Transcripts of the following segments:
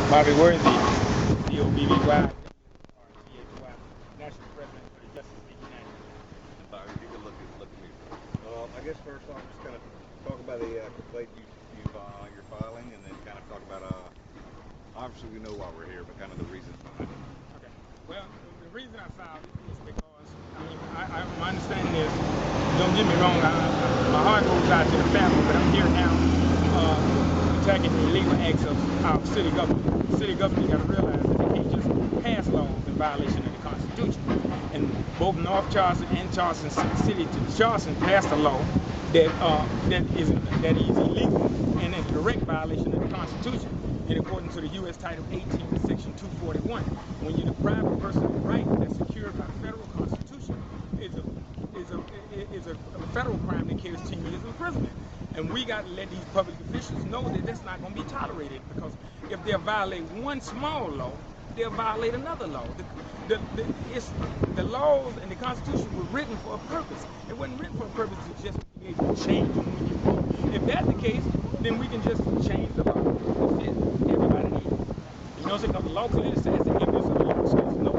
Bobby Worthy, COBBY, National President for the Justice League United. You can look at me. I guess first off, just kind of talk about the complaint you're filing, and then kind of talk about obviously we know why we're here, but kind of the reasons behind it. Okay. Well, the reason I filed it is because my understanding is, don't get me wrong, my heart goes out to the family, but I'm here now attacking the illegal acts of our city government. The city government, you got to realize that they can't just pass laws in violation of the Constitution. And both North Charleston and Charleston City to Charleston passed a law that is illegal and in direct violation of the Constitution. And according to the U.S. Title 18, Section 241, when you deprive a person of right that's secured by the federal Constitution, is a federal crime that carries 10 years imprisonment. And we got to let these public officials know that that's not going to be tolerated, because if they violate one small law, they'll violate another law. The laws and the Constitution were written for a purpose. It wasn't written for a purpose to just be able to change them when you want. If that's the case, then we can just change the law to fit everybody needs. You know what I'm saying? Because the law clearly says that if there's a law says no,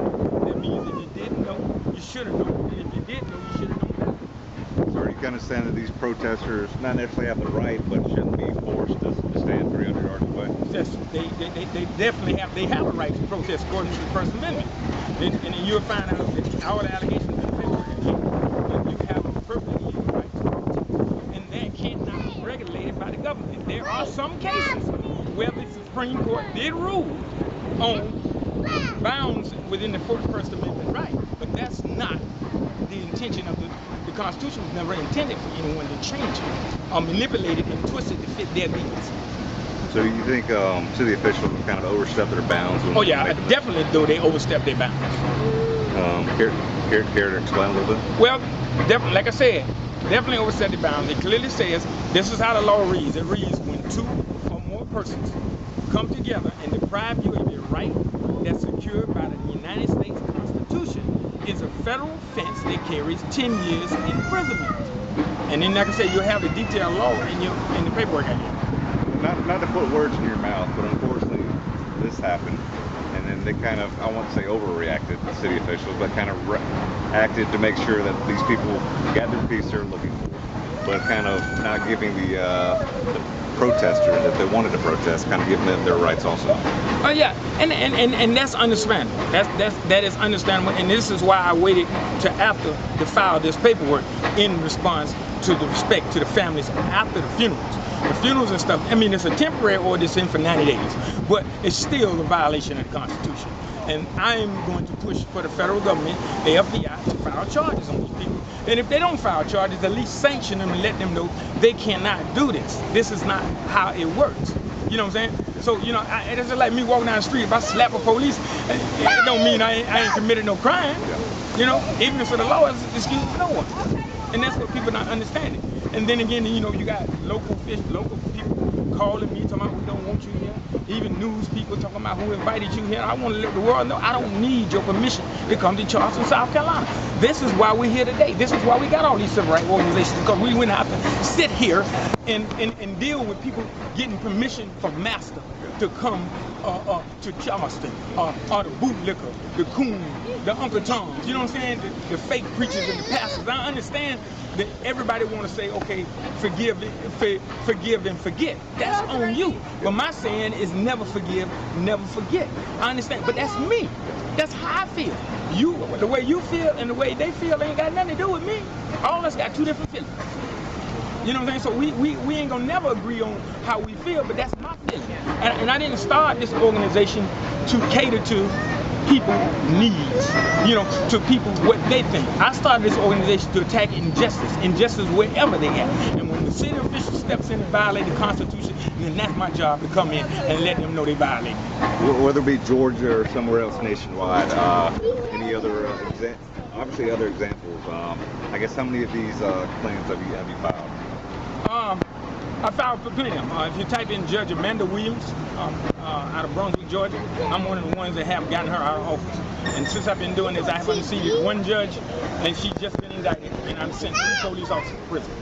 that means if you didn't know, you should have known. And if you did know, you should have known better. So are you kind of saying that these protesters not necessarily have the right, but shouldn't be forced to stand 300 yards away? Yes, they definitely have a right to protest according to the First Amendment. And then you'll find out that all the allegations in the paper that you have a perfectly legal right to protest. And that cannot be regulated by the government. There are some cases where the Supreme Court did rule on bounds within the First Amendment right, but that's not the intention of the Constitution. Was never intended for anyone to change it or manipulate it and twist it to fit their needs. So you think city officials kind of overstep their bounds? Oh yeah, I definitely do. They overstep their bounds. Care to explain a little bit? Well, definitely, like I said, definitely overstep their bounds. It clearly says this is how the law reads. It reads when two or more persons come together and deprive you of a right that's secured by the United States Constitution, is a federal offense that carries 10 years imprisonment. And then, like I said, you'll have the detailed law in the paperwork I get. Not to put words in your mouth, but unfortunately this happened, and then they kind of, I won't say overreacted, the city officials, but kind of acted to make sure that these people got their piece they're looking for, but kind of not giving the protester that they wanted to protest, kind of giving them their rights also. Oh yeah, and that's understandable. That is understandable, and this is why I waited to after to file this paperwork in response to the respect to the families after the funerals. The funerals and stuff, I mean, it's a temporary order, it's in for 90 days, but it's still a violation of the Constitution. And I am going to push for the federal government, the FBI, to file charges on these people. And if they don't file charges, at least sanction them and let them know they cannot do this. This is not how it works. You know what I'm saying? So, you know, it's just like me walking down the street. If I slap a police, it don't mean I ain't committed no crime. You know, even if the law is excuse no one. And that's what people not understanding. And then again, you know, you got local people calling me, talking about we don't want you here. Even news people talking about who invited you here. I want to let the world know I don't need your permission to come to Charleston, South Carolina. This is why we're here today. This is why we got all these civil rights organizations, because we wouldn't have to sit here and deal with people getting permission from master to come to Charleston, or the bootlicker, the coon, the Uncle Toms, you know what I'm saying? The fake preachers and the pastors. I understand that everybody want to say, okay, forgive and forget. That's on you. But my saying is never forgive, never forget. I understand, but that's me. That's how I feel. The way you feel and the way they feel ain't got nothing to do with me. All of us got two different feelings. You know what I'm saying? So we ain't gonna never agree on how we feel, but that's my feeling. And I didn't start this organization to cater to people's needs, you know, to people what they think. I started this organization to attack injustice wherever they are. And when the city official steps in and violate the Constitution, then that's my job to come in and let them know they violate it. Whether it be Georgia or somewhere else nationwide, any other obviously other examples. I guess how many of these claims have you filed? I filed for plenty of them. If you type in Judge Amanda Williams out of Brunswick, Georgia, I'm one of the ones that have gotten her out of office. And since I've been doing this, I have unseated one judge, and she's just been indicted, and I'm sent 3 police officers to prison.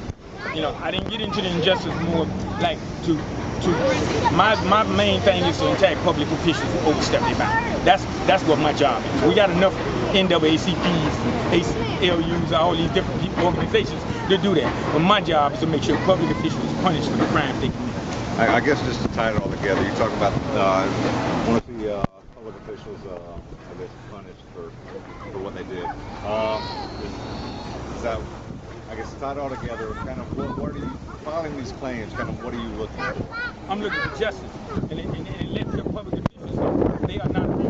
You know, I didn't get into the injustice more like to my main thing is to attack public officials who overstep their bounds. That's what my job is. We got enough NAACPs, ACLUs, all these different organizations to do that. But my job is to make sure public officials are punished for the crimes they commit. I guess just to tie it all together, you talk about one of the public officials, I guess, punished for what they did. Is that, I guess, tie it all together, kind of what are you, filing these claims, kind of what are you looking for? I'm looking for justice and let the public officials know they are not